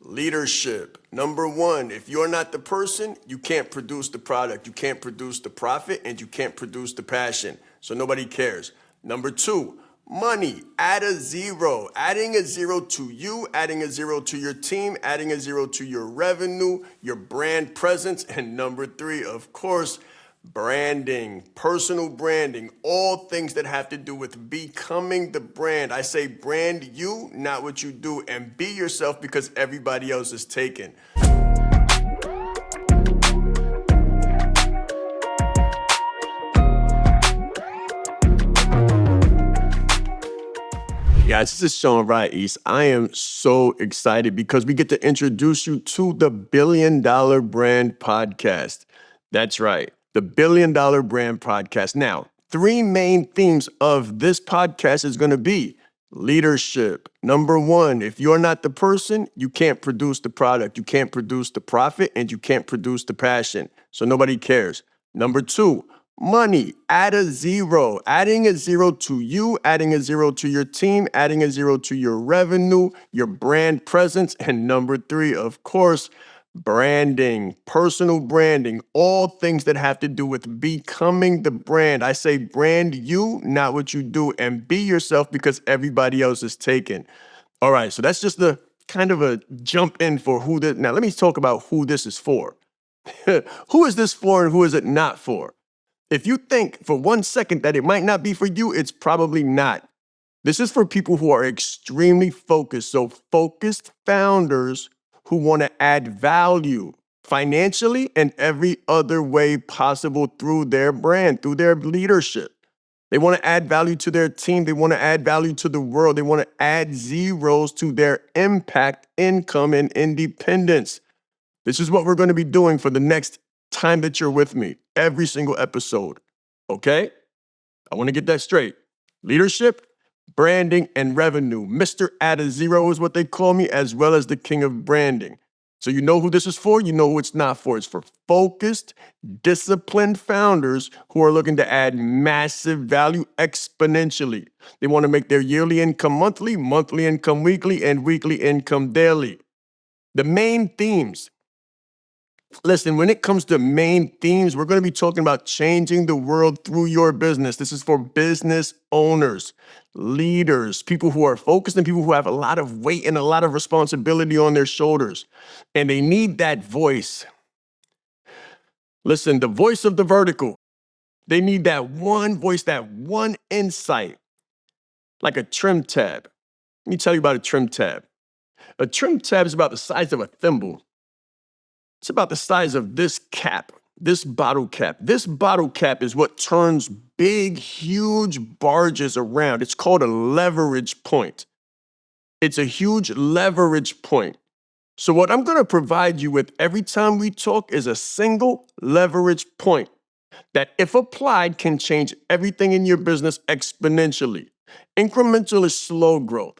Leadership. Number one, if you're not the person, you can't produce the product, you can't produce the profit, and you can't produce the passion. So nobody cares. Number two, money. Add a zero. Adding a zero to you, adding a zero to your team, adding a zero to your revenue, your brand presence. And number three, of course, branding, personal branding, all things that have to do with becoming the brand. I say brand you, not what you do, and be yourself because everybody else is taken. Guys, this is Shaan Rais. I am so excited because we get to introduce you to the Billion Dollar Brand Podcast. That's right, the Billion Dollar Brand Podcast. Now, three main themes of this podcast is going to be leadership. Number one, if you're not the person, you can't produce the product, you can't produce the profit, and you can't produce the passion. So nobody cares. Number two, money. Add a zero. Adding a zero to you, adding a zero to your team, adding a zero to your revenue, your brand presence. And number three, of course, branding, personal branding, all things that have to do with becoming the brand. I say brand you, not what you do, and be yourself because everybody else is taken. All right, so that's just the kind of a jump in for who this. Now, let me talk about who this is for. Who is this for and who is it not for? If you think for 1 second that it might not be for you, it's probably not. This is for people who are extremely focused. So focused founders who want to add value financially and every other way possible through their brand, through their leadership. They want to add value to their team. They want to add value to the world. They want to add zeros to their impact, income, and independence. This is what we're going to be doing for the next time that you're with me, every single episode, okay? I want to get that straight. Leadership, branding, and revenue. Mr. Add a Zero is what they call me, as well as the king of branding. So you know who this is for, you know who it's not for. It's for focused, disciplined founders who are looking to add massive value exponentially. They want to make their yearly income monthly, monthly income weekly, and weekly income daily. The main themes. Listen, when it comes to main themes, we're going to be talking about changing the world through your business. This is for business owners, leaders, people who are focused and people who have a lot of weight and a lot of responsibility on their shoulders. And they need that voice. Listen, the voice of the vertical. They need that one voice, that one insight, like a trim tab. Let me tell you about a trim tab. A trim tab is about the size of a thimble. It's about the size of this cap, this bottle cap. This bottle cap is what turns big, huge barges around. It's called a leverage point. It's a huge leverage point. So what I'm going to provide you with every time we talk is a single leverage point that, if applied, can change everything in your business exponentially. Incremental is slow growth.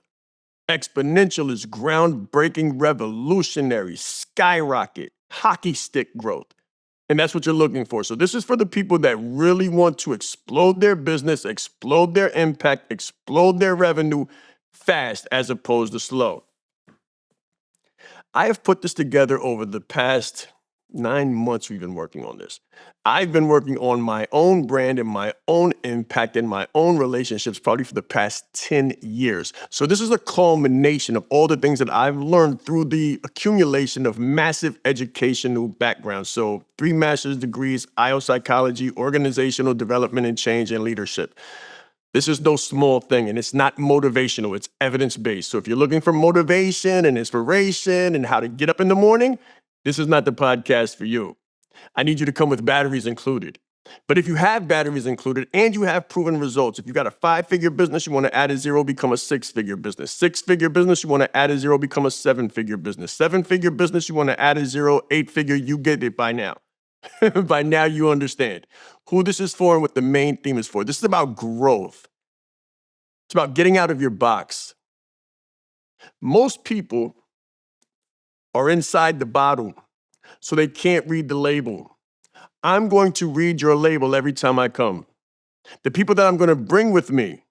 Exponential is groundbreaking, revolutionary, skyrocket, hockey stick growth. And that's what you're looking for. So this is for the people that really want to explode their business, explode their impact, explode their revenue fast as opposed to slow. I have put this together over the past 9 months. We've been working on this. I've been working on my own brand and my own impact and my own relationships probably for the past 10 years. So this is a culmination of all the things that I've learned through the accumulation of massive educational backgrounds. So 3 master's degrees, IO psychology, organizational development and change, and leadership. This is no small thing, and it's not motivational, it's evidence-based. So if you're looking for motivation and inspiration and how to get up in the morning, this is not the podcast for you. I need you to come with batteries included. But if you have batteries included and you have proven results, if you've got a 5-figure business, you want to add a zero, become a 6-figure business. 6-figure business, you want to add a zero, become a 7-figure business. 7-figure business, you want to add a zero, 8-figure, you get it by now. By now you understand who this is for and what the main theme is for. This is about growth. It's about getting out of your box. Most people are inside the bottle, so they can't read the label. I'm going to read your label every time I come. The people that I'm going to bring with me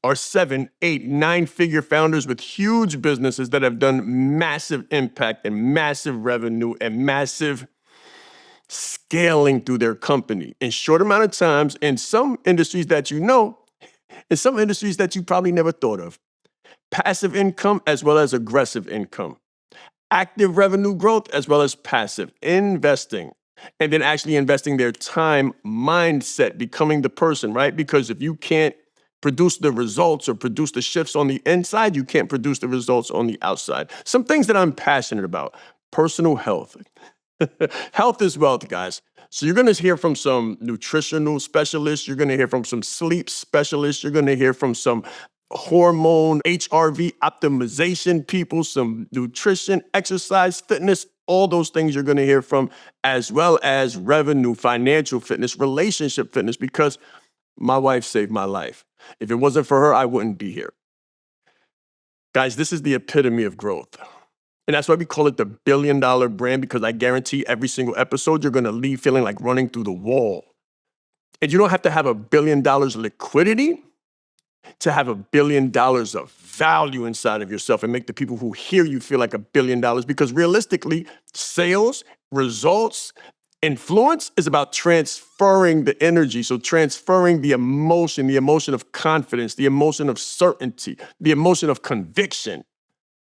are 7, 8, 9-figure founders with huge businesses that have done massive impact and massive revenue and massive scaling through their company in short amount of times in some industries that you know, in some industries that you probably never thought of. Passive income as well as aggressive income. Active revenue growth as well as passive investing. And then actually investing their time, mindset, becoming the person, right? Because if you can't produce the results or produce the shifts on the inside, you can't produce the results on the outside. Some things that I'm passionate about: personal health. Health is wealth, guys. So you're going to hear from some nutritional specialists. You're going to hear from some sleep specialists. You're going to hear from some hormone, HRV optimization people, some nutrition, exercise, fitness, all those things you're going to hear from, as well as revenue, financial fitness, relationship fitness, because my wife saved my life. If it wasn't for her, I wouldn't be here. Guys, this is the epitome of growth. And that's why we call it the $1 billion brand, because I guarantee every single episode, you're going to leave feeling like running through the wall. And you don't have to have $1 billion liquidity to have $1 billion of value inside of yourself and make the people who hear you feel like $1 billion, because realistically, sales, results, influence is about transferring the energy. So transferring the emotion of confidence, the emotion of certainty, the emotion of conviction.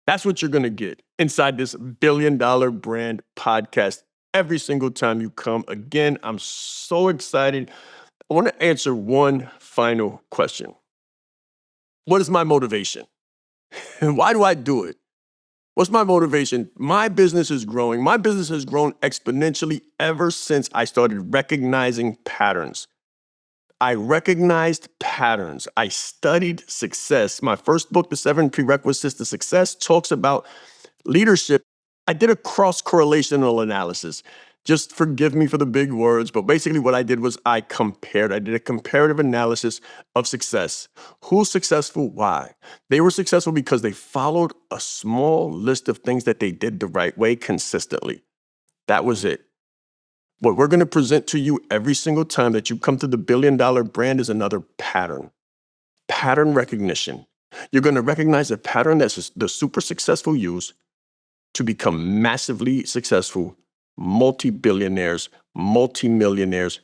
That's what you're going to get inside this $1 billion brand podcast every single time you come. Again, I'm so excited. I want to answer one final question. What is my motivation? And why do I do it? What's my motivation? My business is growing. My business has grown exponentially ever since I started recognizing patterns. I recognized patterns. I studied success. My first book, The 7 Prerequisites to Success, talks about leadership. I did a cross-correlational analysis. Just forgive me for the big words, but basically what I did was I did a comparative analysis of success. Who's successful? Why? They were successful because they followed a small list of things that they did the right way consistently. That was it. What we're going to present to you every single time that you come to the $1 billion brand is another pattern. Pattern recognition. You're going to recognize a pattern that the super successful use to become massively successful multi-billionaires, multi-millionaires,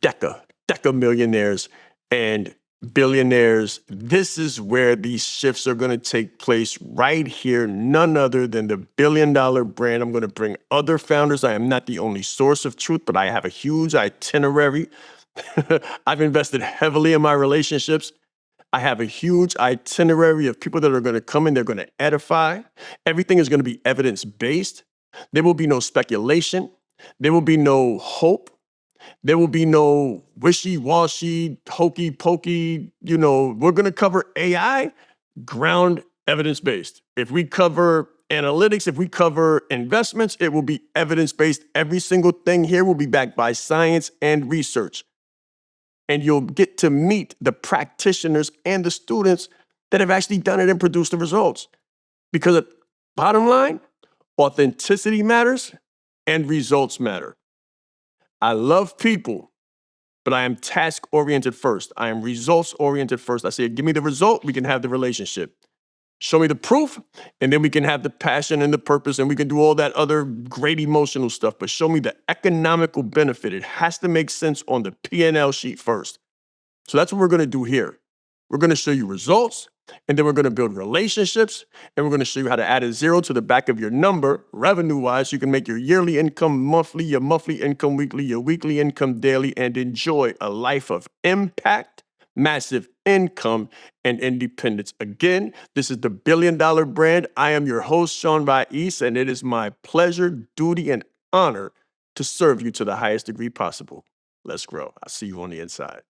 deca-millionaires, and billionaires. This is where these shifts are going to take place right here. None other than the $1 billion brand. I'm going to bring other founders. I am not the only source of truth, but I have a huge itinerary. I've invested heavily in my relationships. I have a huge itinerary of people that are going to come in. They're going to edify. Everything is going to be evidence-based. There will be no speculation. There will be no hope. There will be no wishy-washy, hokey-pokey. We're going to cover AI, ground evidence-based. If we cover analytics, if we cover investments, it will be evidence-based. Every single thing here will be backed by science and research. And you'll get to meet the practitioners and the students that have actually done it and produced the results. Because bottom line, authenticity matters and results matter. I love people, but I am task-oriented first. I am results-oriented first. I say, give me the result, we can have the relationship. Show me the proof, and then we can have the passion and the purpose, and we can do all that other great emotional stuff. But show me the economical benefit. It has to make sense on the P&L sheet first. So that's what we're going to do here. We're going to show you results, and then we're going to build relationships, and we're going to show you how to add a zero to the back of your number, revenue-wise, so you can make your yearly income monthly, your monthly income weekly, your weekly income daily, and enjoy a life of impact, massive income, and independence. Again, this is the $1 billion brand. I am your host, Shaan Rais, and it is my pleasure, duty, and honor to serve you to the highest degree possible. Let's grow. I'll see you on the inside.